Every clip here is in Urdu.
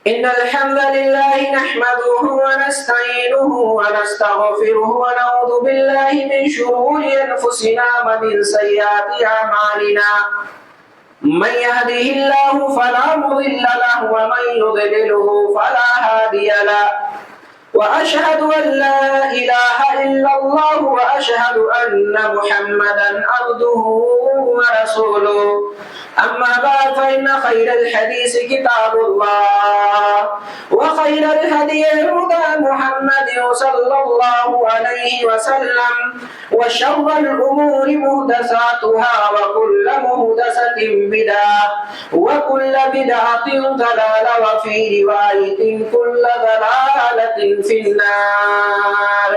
إن الحمد لله نحمده ونستعينه ونستغفره ونعوذ بالله من شرور أنفسنا ومن سيئات أعمالنا من يهده الله فلا مضل له ومن يضلله فلا هادي له وأشهد أن لا إله إلا الله وأشهد أن محمدا عبده ورسوله أما بعد فإن خير الحديث كتاب الله وخير الهدي هدى محمد صلى الله عليه وسلم وشر الأمور محدثاتها وكل محدثة بدعة وكل بدعة ضلالة وفي رواية كل ضلالة في النار.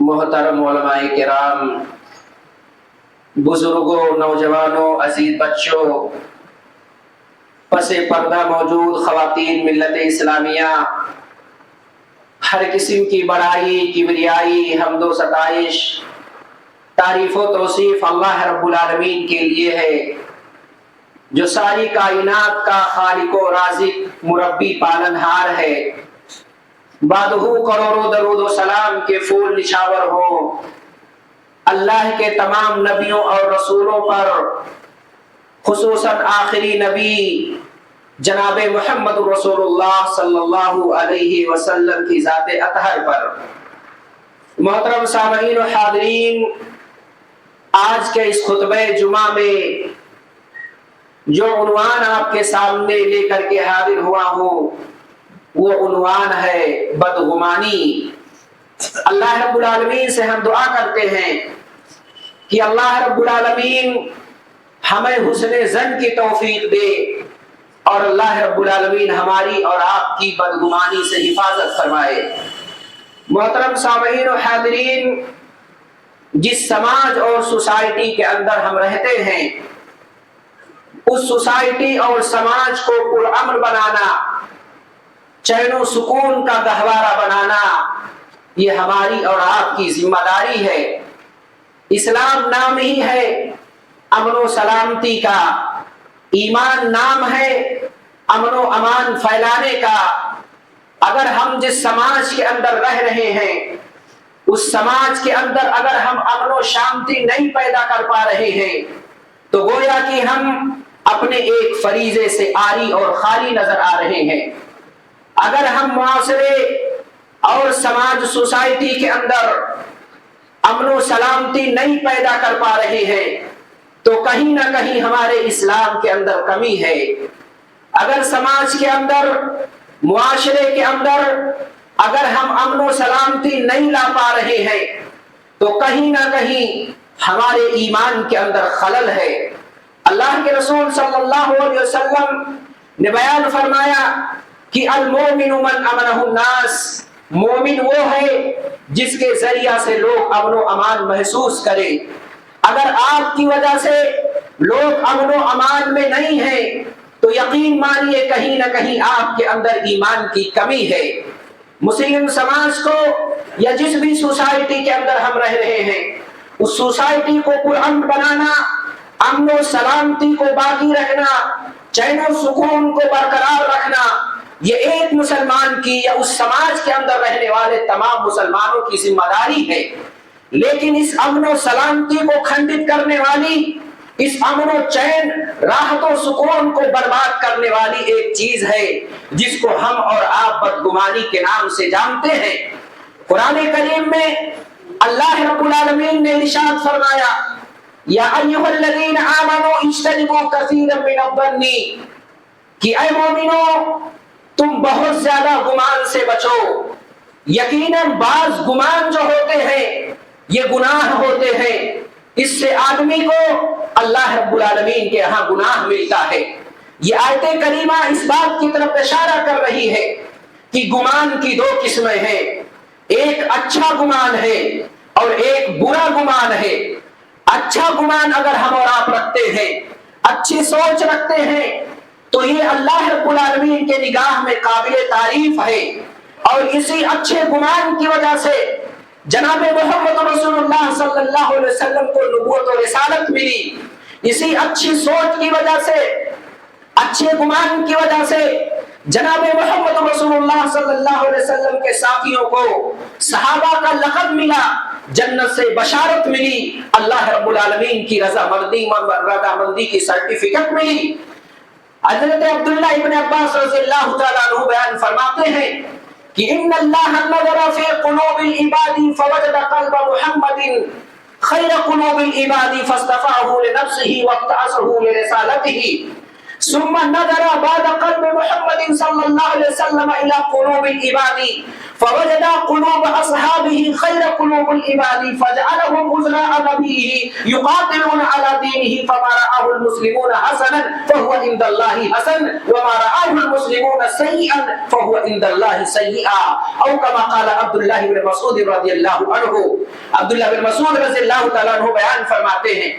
محترم علماء کرام، بزرگوں، نوجوانوں، عزیز بچوں، پس پردہ موجود خواتین ملت اسلامیہ، ہر قسم کی بڑائی، کبریائی، حمد و ستائش، تعریف و توصیف اللہ رب العالمین کے لیے ہے، جو ساری کائنات کا خالق و رازق، مربی، پالنہار ہے. بعدہ کروڑوں درود و سلام کے پھول نچھاور ہوں اللہ کے تمام نبیوں اور رسولوں پر، خصوصاً آخری نبی جناب محمد رسول اللہ صلی اللہ علیہ وسلم کی ذات اطہر پر. محترم سامعین و حاضرین، آج کے اس خطبہ جمعہ میں جو عنوان آپ کے سامنے لے کر کے حاضر ہوا ہوں، وہ عنوان ہے بدگمانی. اللہ رب العالمین سے ہم دعا کرتے ہیں کہ اللہ رب العالمین ہمیں حسن ظن کی توفیق دے، اور اللہ رب العالمین ہماری اور آپ کی بدگمانی سے حفاظت فرمائے. محترم سامعین و حاضرین، جس سماج اور سوسائٹی کے اندر ہم رہتے ہیں، اس سوسائٹی اور سماج کو پرامن بنانا، چین و سکون کا گہوارہ بنانا، یہ ہماری اور آپ کی ذمہ داری ہے. اسلام نام ہی ہے امن و سلامتی کا، ایمان نام ہے امن و امان پھیلانے کا. اگر ہم جس سماج کے اندر رہ رہے ہیں، اس سماج کے اندر اگر ہم امن و شانتی نہیں پیدا کر پا رہے ہیں، تو گویا کہ ہم اپنے ایک فریضے سے عاری اور خالی نظر آ رہے ہیں. اگر ہم معاشرے اور سماج سوسائٹی کے اندر امن و سلامتی نہیں پیدا کر پا رہے ہیں، تو کہیں نہ کہیں ہمارے اسلام کے اندر کمی ہے. اگر سماج کے اندر، معاشرے کے اندر اگر ہم امن و سلامتی نہیں لا پا رہے ہیں، تو کہیں نہ کہیں ہمارے ایمان کے اندر خلل ہے. اللہ کے رسول صلی اللہ علیہ وسلم نے بیان فرمایا کہ المومن من امنہ الناس، مومن وہ ہے جس کے ذریعہ سے لوگ امن و امان محسوس کریں. اگر آپ کی وجہ سے لوگ امن و امان میں نہیں ہیں، تو یقین مانیے کہیں نہ کہیں آپ کے اندر ایمان کی کمی ہے. مسلم سماج کو یا جس بھی سوسائٹی کے اندر ہم رہ رہے ہیں، اس سوسائٹی کو پرامن بنانا، امن و سلامتی کو باقی رکھنا، چین و سکون کو برقرار رکھنا، یہ ایک مسلمان کی یا اس سماج کے اندر رہنے والے تمام مسلمانوں کی ذمہ داری ہے. لیکن اس امن و سلامتی کو کھنڈت کرنے والی، اس امن و چین، راحت و سکون کو برباد کرنے والی ایک چیز ہے جس کو ہم اور آپ بدگمانی کے نام سے جانتے ہیں. قرآن کریم میں اللہ رب العالمین نے ارشاد فرمایا، یا ایھا الذین آمنوا اجتنبوا کثیرا من الظن، کہ اے مومنو تم بہت زیادہ گمان سے بچو. یقیناً بعض گمان جو ہوتے ہیں یہ گناہ ہوتے ہیں، اس سے آدمی کو اللہ رب العالمین کے ہاں گناہ ملتا ہے. یہ آیت کریمہ اس بات کی طرف اشارہ کر رہی ہے کہ گمان کی دو قسمیں ہیں، ایک اچھا گمان ہے اور ایک برا گمان ہے. اچھا گمان اگر ہم اور آپ رکھتے ہیں، اچھی سوچ رکھتے ہیں، تو یہ اللہ رب العالمین کے نگاہ میں قابل تعریف ہے. اور اسی اچھے گمان کی وجہ سے جناب محمد رسول اللہ صلی اللہ علیہ وسلم کو نبوت و رسالت ملی. اسی اچھی سوچ کی وجہ سے اچھے گمان کی وجہ سے جناب محمد رسول اللہ صلی اللہ علیہ وسلم کے ساتھیوں کو صحابہ کا لقب ملا، جنت سے بشارت ملی، اللہ رب العالمین کی رضامندی کی سرٹیفکیٹ ملی۔ حضرت عبداللہ ابن عباس رضی اللہ تعالیٰ عنہ بیان فرماتے ہیں کہ ان اللہ نظر فی قلوب العباد فوجد قلب محمد خیر قلوب العباد فاصطفاه لنفسه واقتصه لرسالته ثم نظر بعد قلب محمد صلی اللہ علیہ وسلم الى قلوب العباد فوجد قلوب اصحابه خیر قلوب العباد فجعلهم وزراء نبيه يقاتلون على دينه فما رآه المسلمون حسنا فهو عند الله حسن وما رآه المسلمون سيئا فهو عند الله سيئا، او كما قال عبد الله بن مسعود رضی اللہ عنہ۔ عبداللہ بن مسعود رضی اللہ تعالیٰ عنہ بیان فرماتے ہیں،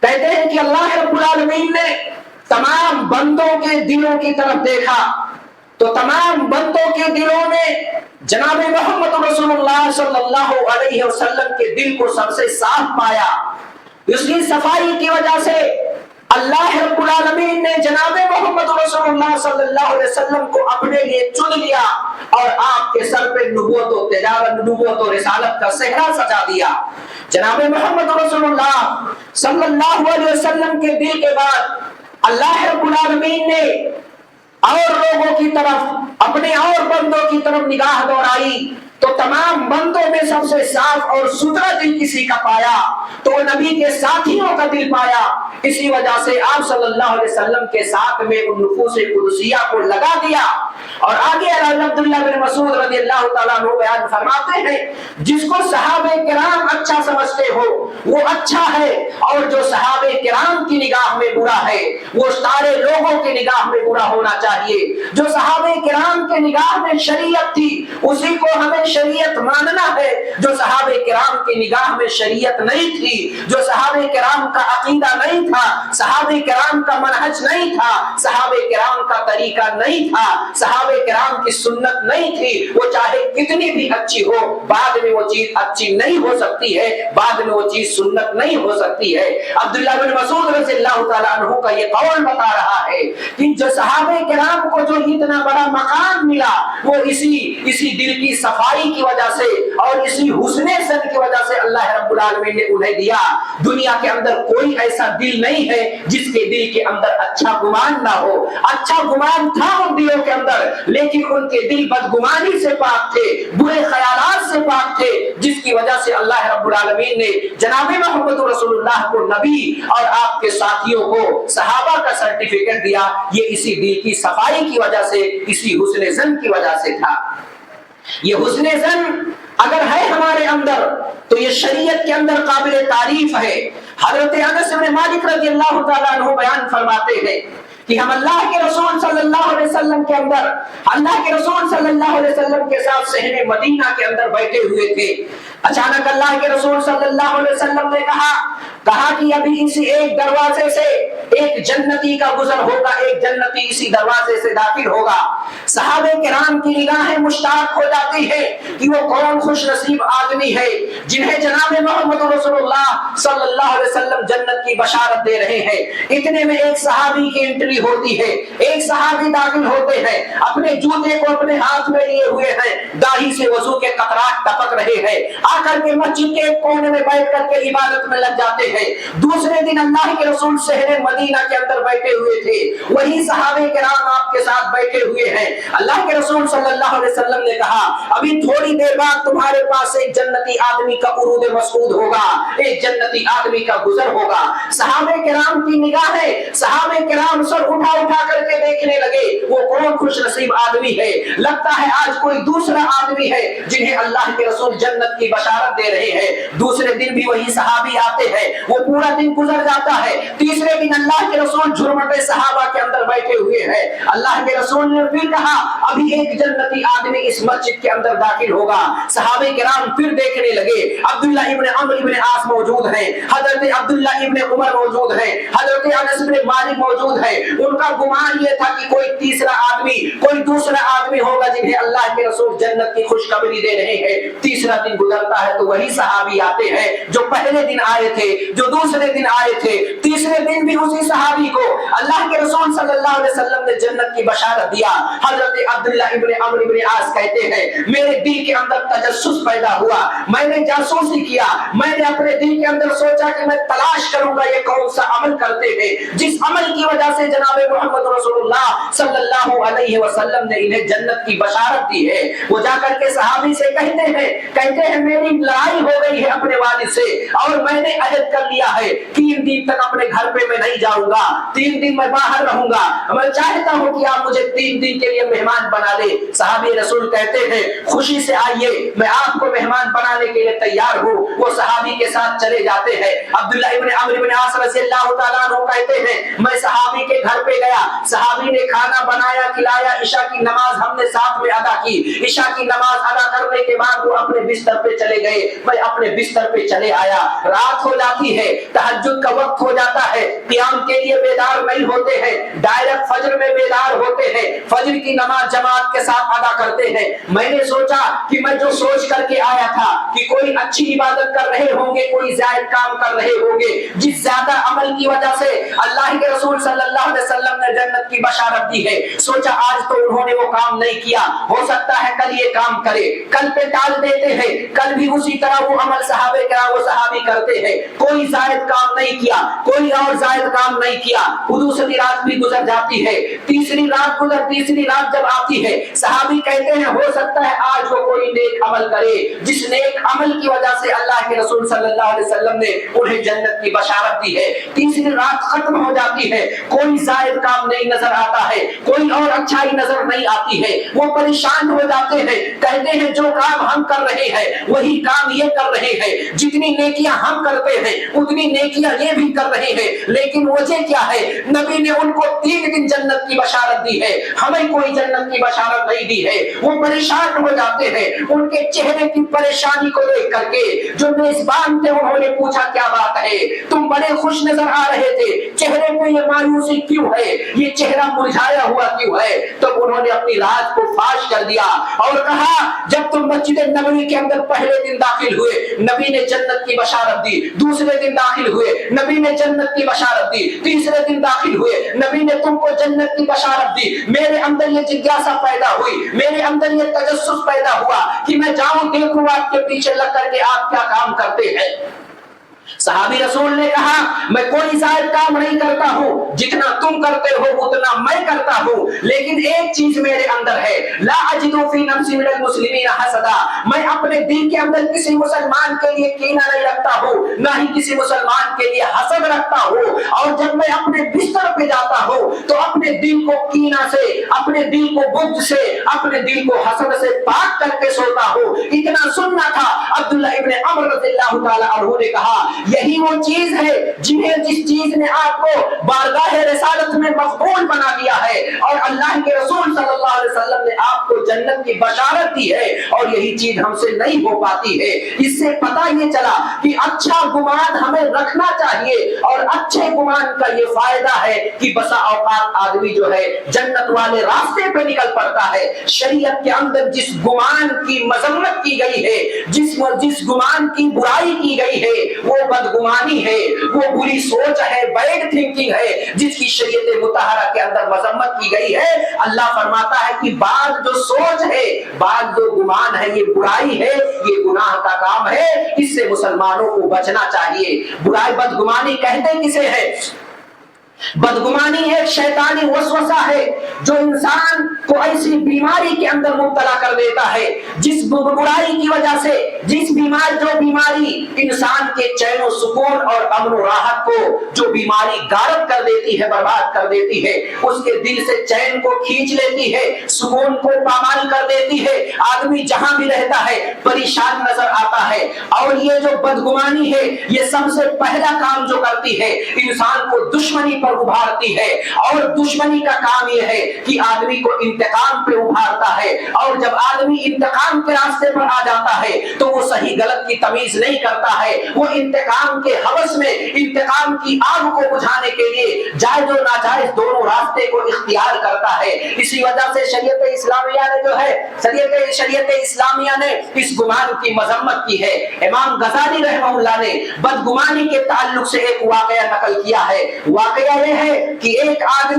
کہتے ہیں کہ اللہ رب العالمین نے تمام بندوں کے دلوں کی طرف دیکھا تو تمام بندوں کے دلوں میں جناب محمد رسول اللہ صلی اللہ علیہ وسلم کے دل کو سب سے صاف پایا۔ اس کی صفائی کی وجہ سے اللہ رب العالمین نے جناب محمد رسول اللہ صلی اللہ علیہ وسلم کو اپنے لیے چن لیا اور آپ کے سر پہ نبوت و رسالت کا صحرا سجا دیا۔ جناب محمد رسول اللہ صلی اللہ علیہ وسلم کے دل کے بعد اللہ رب العالمین نے اور لوگوں کی طرف، اپنے اور بندوں کی طرف نگاہ دوڑائی تو تمام بندوں میں سب سے صاف اور ستھرا دل کسی کا پایا تو نبی کے ساتھیوں کا دل پایا۔ اسی وجہ سے آپ صلی اللہ علیہ وسلم کے ساتھ میں ان نفوس قدسیہ کو لگا دیا۔ اور آگے عبداللہ بن مسعود رضی اللہ تعالیٰ عنہ بیان فرماتے ہیں، جس کو صحابہ کرام اچھا سمجھتے ہو وہ اچھا ہے، اور جو صحابہ کرام کی نگاہ میں برا ہے وہ سارے لوگوں کی نگاہ میں برا ہونا چاہیے۔ جو صحابہ کرام کے نگاہ میں شریعت تھی اسی کو ہمیں شریعت ماننا ہے، جو صحابہ کرام کی نگاہ میں شریعت نہیں تھی، جو صحابہ کرام کا عقیدہ نہیں تھا، صحابہ کرام کا منہج نہیں تھا، صحابہ کرام کا طریقہ نہیں تھا، صحابہ کرام کی سنت نہیں تھی، وہ چاہے کتنی بھی اچھی ہو بعد میں وہ چیز اچھی نہیں ہو سکتی ہے، بعد میں وہ چیز سنت نہیں ہو سکتی ہے۔ عبداللہ بن مسعود رضی اللہ تعالیٰ عنہ کا یہ قول بتا رہا ہے کہ جو صحابہ کرام کو جو اتنا بڑا مقام ملا وہ اسی دل کی صفائی کی وجہ سے اور اسی حسن سن کی وجہ سے اللہ رب العالمین نے انہیں دیا۔ دنیا کے اندر کوئی ایسا دل نہیں ہے جس کے دل کے اندر اچھا گمان نہ ہو۔ اچھا گمان تھا ان دلوں کے اندر لیکن ان کے دل بدگمانی سے پاک تھے، برے خیالات سے پاک تھے، جس کی وجہ سے اللہ رب العالمین نے جناب محمد رسول اللہ کو نبی اور آپ کے ساتھیوں کو صحابہ کا سرٹیفکیٹ دیا۔ یہ اسی دل کی صفائی کی وجہ سے، اسی حسن ظن کی وجہ سے تھا۔ یہ حسن ظن اگر ہے ہمارے اندر تو یہ شریعت کے اندر قابل تعریف ہے۔ حضرت انس بن مالک رضی اللہ تعالیٰ عنہ بیان فرماتے ہیں کہ ہم اللہ کے رسول صلی اللہ علیہ وسلم کے اندر، اللہ کے رسول صلی اللہ علیہ وسلم کے ساتھ صحن مدینہ کے اندر بیٹھے ہوئے تھے۔ اچانک اللہ کے رسول صلی اللہ علیہ وسلم نے کہا کہ ابھی اسی ایک دروازے سے ایک جنتی کا گزر ہوگا، ایک جنتی اسی دروازے سے داخل ہوگا۔ صحابہ کرام کی نگاہیں مشتاق ہو جاتی ہے کہ وہ کون خوش نصیب آدمی ہے جنہیں جناب محمد رسول اللہ صلی اللہ علیہ وسلم جنت کی بشارت دے رہے ہیں۔ اتنے میں ایک صحابی کی انٹری ہوتی ہے، ایک صحابی داخل ہوتے ہیں، اپنے جوتے کو اپنے ہاتھ میں لیے ہوئے ہیں، داڑھی سے وضو کے قطرات ٹپک رہے ہیں، آ کر کے مسجد کے ایک کونے میں بیٹھ کر کے عبادت میں لگ جاتے ہیں۔ دوسرے دن اللہ کے رسول شہر مدینہ کے اندر بیٹھے ہوئے تھے، وہی صحابہ کرام آپ کے ساتھ بیٹھے ہوئے ہیں۔ اللہ کے رسول صلی اللہ علیہ وسلم نے کہا ابھی تھوڑی دیر بعد تمہارے پاس ایک جنتی آدمی کا عروج مسعود ہوگا، ایک جنتی آدمی کا گزر ہوگا۔ صحابہ کرام کی نگاہیں، صحابہ کرام سر اٹھا اٹھا کر کے دیکھنے لگے وہ کون خوش نصیب آدمی ہے، لگتا ہے آج کوئی دوسرا آدمی ہے جنہیں اللہ کے رسول جنت کی بشارت دے رہے ہیں۔ دوسرے دن بھی وہی صحابی آتے ہیں، وہ پورا دن گزر جاتا ہے۔ تیسرے دن اللہ کے رسول جھرمٹے صحابہ کے اندر بیٹھے ہوئے ہیں، اللہ کے رسول نے پھر کہا ابھی ایک جنتی آدمی اس مسجد کے اندر داخل ہوگا۔ صحابہ کرام پھر دیکھنے لگے، عبداللہ ابن عمرو ابن عاص موجود ہیں، حضرت عبداللہ ابن عمر موجود ہیں، حضرت انس بن مالک موجود ہیں۔ ان کا گمان یہ تھا کہ کوئی تیسرا آدمی، کوئی دوسرا آدمی ہوگا جنہیں اللہ کے رسول جنت کی خوشخبری دے رہے ہیں۔ تیسرا دن گزرتا ہے تو وہی صحابی آتے ہیں جو پہلے دن آئے تھے، جو دوسرے دن آئے تھے، تیسرے دن بھی اسی صحابی صحابی کو اللہ کے رسول صلی اللہ علیہ وسلم نے جنت کی بشارت دیا۔ حضرت عبداللہ ابن عمرو ابن عاص کہتے ہیں میرے دل کے اندر تجسس پیدا ہوا، میں نے جاسوسی کیا، میں نے اپنے دل کے اندر سوچا کہ میں تلاش کروں گا یہ کون سا عمل کرتے ہیں جس عمل کی وجہ سے جناب محمد رسول اللہ صلی اللہ علیہ وسلم نے انہیں جنت کی بشارت دی ہے۔ وہ جا کر کے صحابی سے کہتے ہیں میری لڑائی ہو گئی ہے اپنے والد سے اور میں نے عہد کر لیا ہے 3 دن تک اپنے گھر پہ میں نہیں جاؤں گا، 3 دن میں باہر رہوں گا، میں چاہتا ہوں کہ آپ مجھے 3 دن کے لیے مہمان بنا دے۔ صحابی رسول کہتے ہیں خوشی سے آئیے، میں آپ کو مہمان بنانے کے لیے تیار ہوں۔ وہ صحابی کے ساتھ چلے جاتے ہیں۔ عبداللہ ابن عمرو بن عاص رضی اللہ تعالیٰ عنہ کہتے ہیں میں صحابی کے گھر پہ گیا، صحابی نے کھانا بنایا کھلایا، عشاء کی نماز ہم نے ساتھ میں ادا کی، عشاء کی نماز ادا کرنے کے بعد وہ اپنے بستر پہ چلے گئے، میں اپنے بستر پہ چلے آیا۔ رات ہو جاتی ہے، تہجد کا وقت ہو جاتا ہے، قیام کے لیے بیدار نہیں ہوتے ہیں، ڈائریکٹ فجر میں بیدار ہوتے ہیں، فجر کی نماز جماعت کے ساتھ ادا کرتے ہیں۔ میں نے سوچا کہ میں جو سوچ کر کے آیا تھا کہ کوئی اچھی عبادت کر رہے ہوں گے، کوئی زائد کام کر رہے ہوں گے، جس زیادہ عمل کی وجہ سے اللہ کے رسول صلی اللہ علیہ وسلم نے جنت کی بشارت دی ہے، سوچا آج تو انہوں نے وہ کام نہیں کیا، ہو سکتا ہے کل یہ کام کرے، کل پہ ٹال دیتے ہیں، کل بھی اسی طرح وہ عمل صحابہ کرام وہ صحابی کرتے ہیں، کوئی زائد کام نہیں کیا، کوئی اور زائد کام نہیں کیا۔ دوسری رات بھی گزر جاتی ہے، تیسری رات جب آتی ہے صحابی کہتے ہیں ہو سکتا ہے آج وہ کوئی نیک عمل کرے جس نیک عمل کی وجہ سے اللہ کے رسول صلی اللہ علیہ وسلم نے انہیں جنت کی بشارت دی ہے۔ تیسری رات ختم ہو جاتی ہے، کوئی زائد کام نہیں نظر آتا ہے، کوئی اور اچھائی نظر نہیں آتی ہے، وہ پریشان ہو جاتے ہیں، کہتے ہیں جو کام ہم کر رہے ہیں وہی کام یہ کر رہے ہیں، جتنی نیکیاں ہم کرتے ہیں اتنی نیکیاں یہ بھی کر رہے ہیں، لیکن وجہ کیا ہے؟ نبی نے ان کو 3 دن جنت کی بشارت دی ہے، ہمیں کوئی جنت کی بشارت نہیں دی ہے۔ وہ پریشان ہو جاتے ہیں، ان کے چہرے کی پریشانی کو دیکھ کر کے جو میزبان تھے انہوں نے پوچھا کیا بات ہے، تم بڑے خوش نظر آ رہے تھے، چہرے پہ یہ مایوسی کیوں ہے، یہ چہرہ مرجھایا ہوا کیوں ہے؟ تب انہوں نے اپنی راز کو فاش کر دیا اور کہا جب تم مسجد نبوی کے اندر پہلے دن داخل ہوئے نبی نے جنت کی بشارت دی، دوسرے دن داخل ہوئے نبی نے جنت کی بشارت دی، تیسرے دن داخل ہوئے نبی نے تم کو جنت کی بشارت دی۔ میرے اندر یہ جگاسا پیدا ہوئی، میرے اندر یہ تجسس پیدا ہوا کہ میں جاؤں دیکھوں آپ کے پیچھے لگ کر کے آپ کیا کام کرتے ہیں۔ صحابی رسول نے کہا میں کوئی زائد کام نہیں کرتا ہوں، جتنا تم کرتے ہو اتنا میں کرتا ہوں، لیکن ایک چیز میرے اندر ہے، لا اجدو فی نفسی من المسلمین حسدا، میں اپنے دل کے اندر کسی مسلمان کے لیے کینہ نہیں رکھتا ہوں، نہ ہی کسی مسلمان کے لیے حسد رکھتا ہوں، اور جب میں اپنے بستر پہ جاتا ہوں تو اپنے دل کو کینہ سے، اپنے دل کو بغض سے، اپنے دل کو حسد سے پاک کر کے سوتا ہوں۔ اتنا سننا تھا۔ عبداللہ ابن عمرو رضی اللہ تعالی عنہ نے کہا یہی وہ چیز ہے جس چیز نے آپ کو بارگاہ رسالت میں مقبول بنا دیا ہے، اور اللہ کے رسول صلی اللہ علیہ وسلم نے آپ کو جنت کی بشارت دی ہے، اور یہی چیز ہم سے نہیں ہو پاتی ہے۔ اس سے پتہ یہ چلا کہ اچھا گمان ہمیں رکھنا چاہیے، اور اچھے گمان کا یہ فائدہ ہے کہ بسا اوقات آدمی جو ہے جنت والے راستے پہ نکل پڑتا ہے۔ شریعت کے اندر جس گمان کی مذمت کی گئی ہے، جس گمان کی برائی کی گئی ہے وہ بدگمانی ہے، وہ بری سوچ ہے، بیڈ تھنکنگ ہے، جس کی شریعت مطہرہ کے اندر مذمت کی گئی ہے۔ اللہ فرماتا ہے کہ بعض جو سوچ ہے، بعض جو گمان ہے، یہ برائی ہے، یہ گناہ کا کام ہے، اس سے مسلمانوں کو بچنا چاہیے۔ برائی بدگمانی کہتے کسے ہے؟ بدگمانی ایک شیطانی وسوسہ ہے جو انسان کو ایسی بیماری کے اندر مبتلا کر دیتا ہے جس برائی کی وجہ سے جو بیماری انسان کے چین و سکون اور امن و راحت کو جو بیماری غارت کر دیتی ہے، برباد کر دیتی ہے، اس کے دل سے چین کو کھینچ لیتی ہے، سکون کو پامال کر دیتی ہے، آدمی جہاں بھی رہتا ہے پریشان نظر آتا ہے۔ اور یہ جو بدگمانی ہے یہ سب سے پہلا کام جو کرتی ہے انسان کو دشمنی پر ابھارتی ہے، اور دشمنی کا کام یہ ہے کہ آدمی کو انتقام پہ ابھارتا ہے، اور جب آدمی انتقام کے راستے پر آ جاتا ہے تو وہ صحیح غلط کی تمیز نہیں کرتا ہے، وہ انتقام کے ہوس میں انتقام کی آگ کو بجھانے کے لیے جائز و ناجائز دونوں راستے کو اختیار کرتا ہے۔ اسی وجہ سے شریعت اسلامیہ نے جو ہے شریعت اسلامیہ نے اس گمان کی مذمت کی ہے۔ امام غزالی رحمہ اللہ نے بدگمانی کے تعلق سے ایک واقعہ نقل کیا ہے۔ واقعہ یہ ہے کہ ایک آدمی